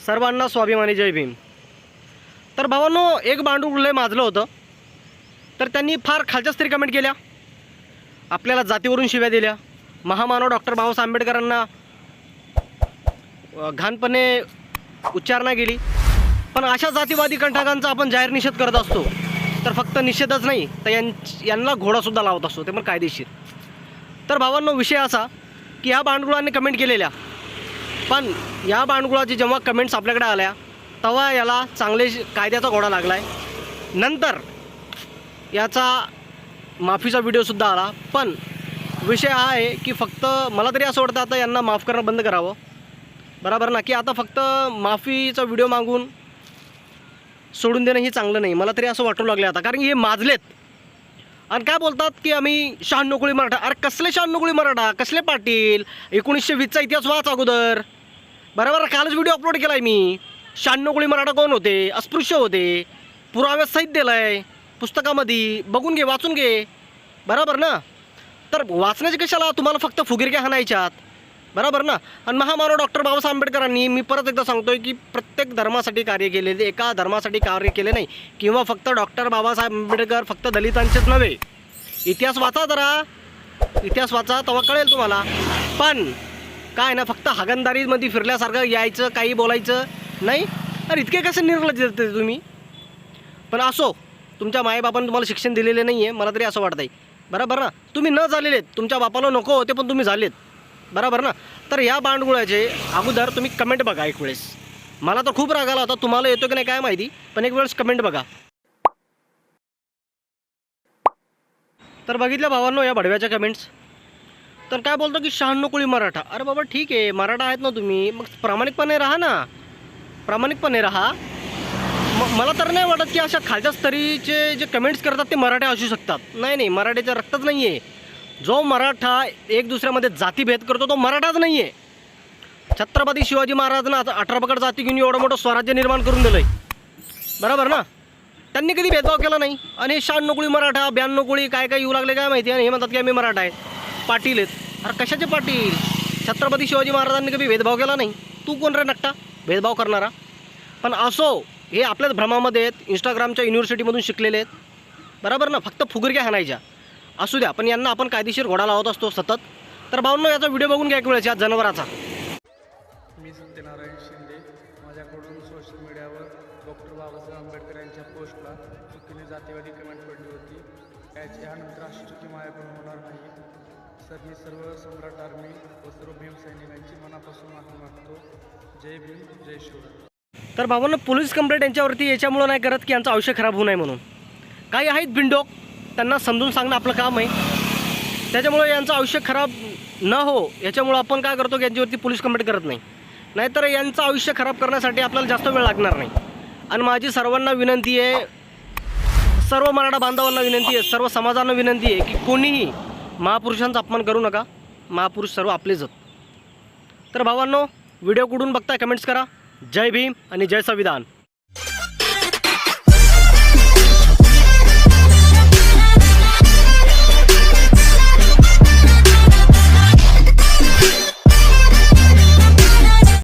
सर्वांना स्वाभिमानी जय भीम। तर भावांनो, एक बांडूळ लय माजलं होतं, तर त्यांनी फार खालच्या स्तरी कमेंट केल्या, आपल्याला जातीवरून शिव्या दिल्या, महामानव डॉक्टर बाबासाहेब आंबेडकरांना घाणपणे उच्चारणा केली। पण अशा जातीवादी कंटाकांचा आपण जाहीर निषेध करत असतो, तर फक्त निषेधच नाही तर यांना घोडासुद्धा लावत असतो, ते पण कायदेशीर। तर भावांनो, विषय असा की ह्या बांडगुळांनी कमेंट केलेल्या, पण या बांडगुळाची जेव्हा कमेंट्स आपल्याकडे आल्या तेव्हा याला चांगले कायद्याचा घोडा लागला आहे। नंतर याचा माफीचा व्हिडिओसुद्धा आला। पण विषय हा आहे की फक्त मला तरी असं वाटतं आता यांना माफ करणं बंद करावं, बरोबर ना, की आता फक्त माफीचा व्हिडिओ मागून सोडून देणं ही चांगलं नाही, मला तरी असं वाटू लागलं आता। कारण हे माजलेत आणि काय बोलतात की आम्ही 96 कोळी मराठा। अरे कसले 96 कोळी मराठा, कसले पाटील? 1920चा इतिहास वाच अगोदर, बरोबर। कालच व्हिडिओ अपलोड केला आहे मी। 96 कोळी मराठा कोण होते? अस्पृश्य होते, पुराव्यात सहित दिलं आहे पुस्तकामध्ये, बघून घे, वाचून घे, बरोबर ना। तर वाचण्याचे कशाला, तुम्हाला फक्त फुगिरक्या हाणायच्यात, बरोबर ना। आणि महामानव डॉक्टर बाबासाहेब आंबेडकरांनी, मी परत एकदा सांगतोय की प्रत्येक धर्मासाठी कार्य केलेले, एका धर्मासाठी कार्य केले नाही, किंवा फक्त डॉक्टर बाबासाहेब आंबेडकर फक्त दलितांचेच नव्हे। इतिहास वाचा जरा, इतिहास वाचा, तेव्हा कळेल तुम्हाला। पण काय ना, फक्त हागणदारीमध्ये फिरल्यासारखं यायचं, काही बोलायचं नाही। अरे इतके कसे निर्लज्ज देते तुम्ही? पण असो, तुमच्या मायबापांनी तुम्हाला शिक्षण दिलेले नाही आहे, मला तरी असं वाटतं आहे, बरोबर ना। तुम्ही न झालेलेत, तुमच्या बापाला नको होते पण तुम्ही झालेत, बरोबर ना। तर या बांडगुळाचे अगोदर तुम्ही कमेंट बघा एक वेळेस। मला तर खूप राग आला होता, तुम्हाला येतो की नाही काय माहिती, पण एक वेळेस कमेंट बघा। तर बघितल्या भावांनो या भडव्याच्या कमेंट्स, तर काय बोलतो की 96 कोळी मराठा। अरे बाबा ठीक आहे, मराठा आहेत ना तुम्ही, मग प्रामाणिकपणे राहा ना, प्रामाणिकपणे राहा। मला तर नाही वाटत की अशा खालच्या स्तरीचे जे कमेंट्स करतात ते मराठे असू शकतात। नाही नाही, मराठीचं रक्तच नाही आहे। जो मराठा एक दुसऱ्यामध्ये जातीभेद करतो तो मराठाच नाही आहे। छत्रपती शिवाजी महाराजांना 18 पगड जाती घेऊन एवढं मोठं स्वराज्य निर्माण करून दिलं आहे, बरोबर ना। त्यांनी कधी भेदभाव केला नाही। आणि 96 कोळी मराठा, 92 कोळी काय काय येऊ लागले काय माहिती, आणि हे म्हणतात की आम्ही मराठा आहेत, पाटील आहेत। अरे कशाचे पाटील? छत्रपती शिवाजी महाराजांनी कधी भेदभाव केला नाही। तू कोण रे नकटा भेदभाव करणारा? पण असो, हे आपल्याच भ्रमामध्ये आहेत, इंस्टाग्रामच्या युनिव्हर्सिटीमधून शिकलेले आहेत, बरोबर ना। फक्त फुगरक्या हाणायच्या असू द्या, पण यांना आपण कायदेशीर घोडा लावत असतो सतत। तर भावनो, याचा व्हिडिओ बघून घ्या एक वेळेस या जनावराचा। मी सत्यनारायण शिंदे, माझ्याकडून सोशल मीडियावर डॉक्टर बाबासाहेब आंबेडकर यांच्या पोस्टला चुकीने जातीवादी कमेंट पडली होती। यानंतर अशी चुकी माझ्याकडून होणार नाही। सर, मी सर्व सम्राट आर्मी व सर्व भीम सैनिकांची मनापासून माफी मागतो। जय भीम, जय शिवराय। तर भावांनो, पोलीस कंप्लेंट यांच्यावरती याच्यामुळं नाही करत की यांचं आयुष्य खराब होऊ नये म्हणून। काही आहेत बिंडोक, त्यांना समजून सांगणं आपलं काम आहे, त्याच्यामुळे यांचं आयुष्य खराब न हो याच्यामुळं आपण काय करतो की यांच्यावरती पोलीस कंप्लेंट करत नाही। नाहीतर यांचं आयुष्य खराब करण्यासाठी आपल्याला जास्त वेळ लागणार नाही। आणि माझी सर्वांना विनंती आहे, सर्व मराठा बांधवांना विनंती आहे, सर्व समाजांना विनंती आहे की कोणीही महापुरुषांचा अपमान करू नका, महापुरुष सर्व आपलेच आहेत। तर भावांनो, व्हिडिओ कुठून बघताय कमेंट्स करा। जय भीम आणि जय संविधान।